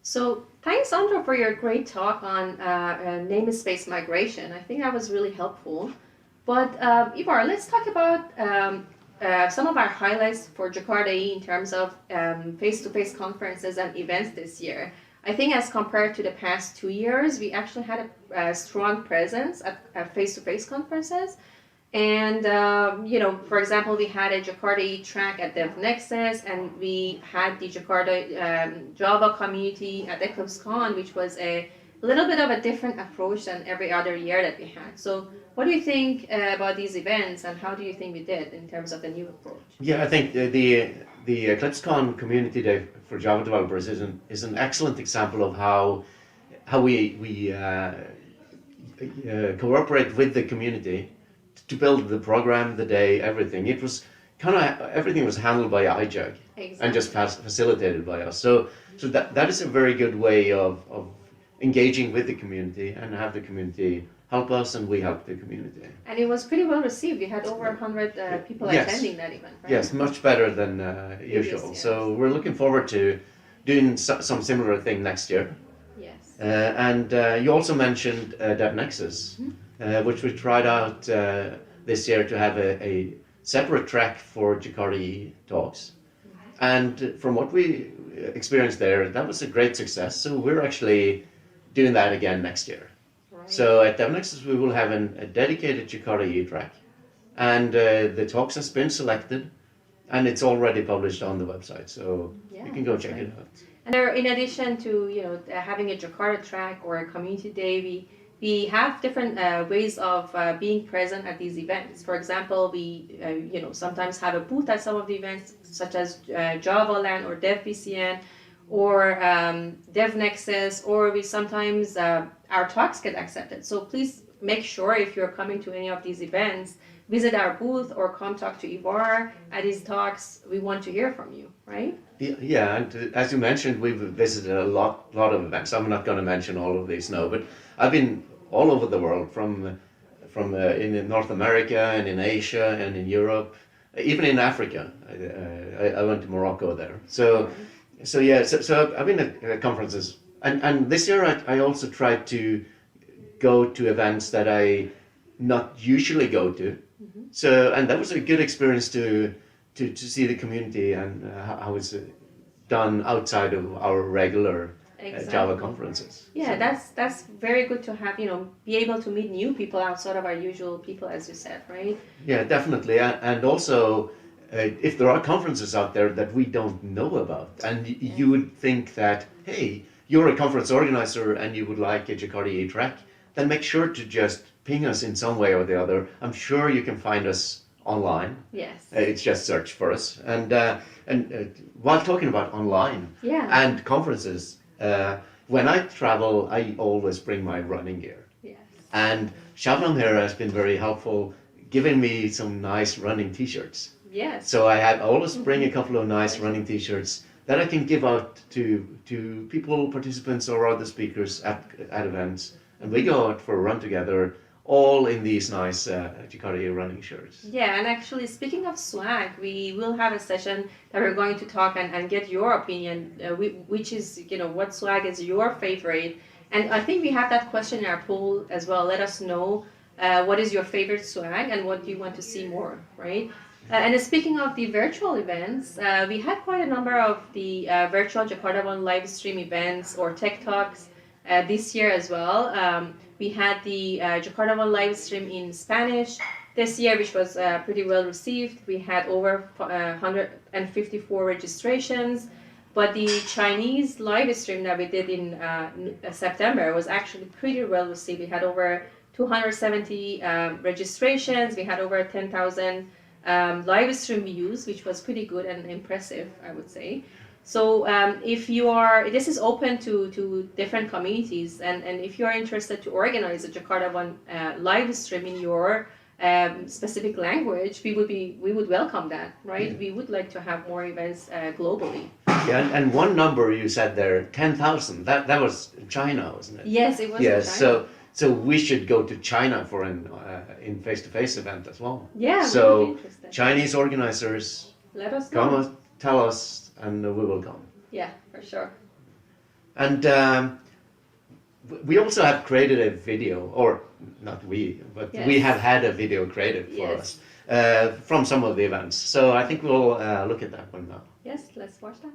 So thanks, Andra, for your great talk on namespace migration. I think that was really helpful. But Ivar, let's talk about some of our highlights for Jakarta in terms of face-to-face conferences and events this year. I think as compared to the past 2 years, we actually had a strong presence at face-to-face conferences. And for example, we had a Jakarta track at DevNexus, and we had the Jakarta Java community at EclipseCon, which was a little bit of a different approach than every other year that we had. So, what do you think about these events, and how do you think we did in terms of the new approach? Yeah, I think the EclipseCon Community Day for Java developers is an excellent example of how we cooperate with the community to build the program, the day, everything. It was kind of everything was handled by iJug and just facilitated by us. So that is a very good way of engaging with the community and have the community help us and we help the community. And it was pretty well received. We had over 100 people attending that event, right? Yes, much better than usual. Yes. So we're looking forward to doing some similar thing next year. Yes. And you also mentioned DevNexus. Mm-hmm. Which we tried out this year to have a separate track for Jakarta talks. And from what we experienced there, that was a great success. So we're actually doing that again next year. Right. So at DevNexus we will have a dedicated Jakarta track. And the talks has been selected and it's already published on the website. So you can go check it out. And there, in addition to having a Jakarta track or a community day, we have different ways of being present at these events. For example, we sometimes have a booth at some of the events, such as JavaLand or DevPCN or DevNexus, or we sometimes our talks get accepted. So please make sure if you're coming to any of these events, visit our booth or come talk to Ivar at these talks. We want to hear from you, right? Yeah, and as you mentioned, we've visited a lot of events. I'm not going to mention all of these now, but I've been all over the world, from in North America and in Asia and in Europe, even in Africa. I went to Morocco there. So I've been at conferences, and this year I also tried to go to events that I not usually go to. Mm-hmm. So, and that was a good experience to see the community and how it's done outside of our regular Java conferences. Yeah, that's very good to have, be able to meet new people outside of our usual people, as you said, right? Yeah, definitely. And also, if there are conferences out there that we don't know about, and you would think that, hey, you're a conference organizer and you would like a Jakarta track, then make sure to just ping us in some way or the other. I'm sure you can find us online. Yes. It's just search for us. And while talking about online and conferences, when I travel, I always bring my running gear. Yes. And Shabnam here has been very helpful, giving me some nice running t-shirts. Yes. So I always bring a couple of nice running t-shirts that I can give out to people, participants or other speakers at events. And we go out for a run together, all in these nice Jakarta running shirts. Yeah, and actually speaking of swag, we will have a session that we're going to talk and get your opinion, which is, what swag is your favorite. And I think we have that question in our poll as well. Let us know what is your favorite swag and what do you want to see more, right? And speaking of the virtual events, we had quite a number of the virtual JakartaOne live stream events or tech talks this year as well. We had the JakartaOne live stream in Spanish this year, which was pretty well received. We had over 154 registrations, but the Chinese live stream that we did in September was actually pretty well received. We had over 270 registrations. We had over 10,000 live stream views, which was pretty good and impressive, I would say. So if you are, this is open to different communities, and if you are interested to organize a JakartaOne live stream in your specific language, we would welcome that, right? Yeah. We would like to have more events globally. Yeah, and one number you said there, 10,000. That was China, wasn't it? Yes, it was. Yes, in China. So we should go to China for an in face-to-face event as well. Yeah. So Chinese organizers, let us know. Come tell us, and we will come. Yeah, for sure. And we also have created a video, or not we, but Yes. we have had a video created for Yes. us from some of the events. So I think we'll look at that one now. Yes, let's watch that.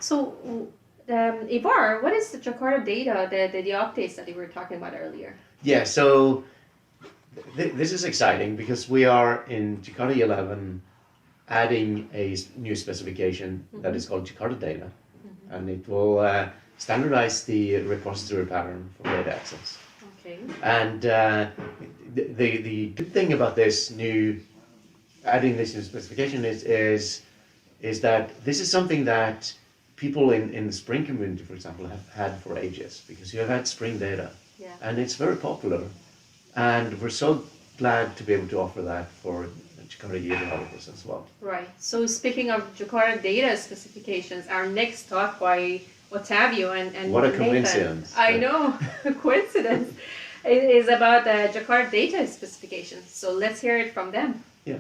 So, Ivar, what is the Jakarta data, the updates that you were talking about earlier? Yeah, so this is exciting because we are in Jakarta 11 adding a new specification that is called Jakarta data. And it will standardize the repository pattern for data access. Okay. And the good thing about this new, adding this new specification is that this is something that people in the Spring community, for example, have had for ages, because you have had Spring data. Yeah. And it's very popular. And we're so glad to be able to offer that for Jakarta year developers as well. Right. So speaking of Jakarta data specifications, our next talk by Otavio and What a Nathan, coincidence. I know, a coincidence, is about Jakarta data specifications. So let's hear it from them. Yeah.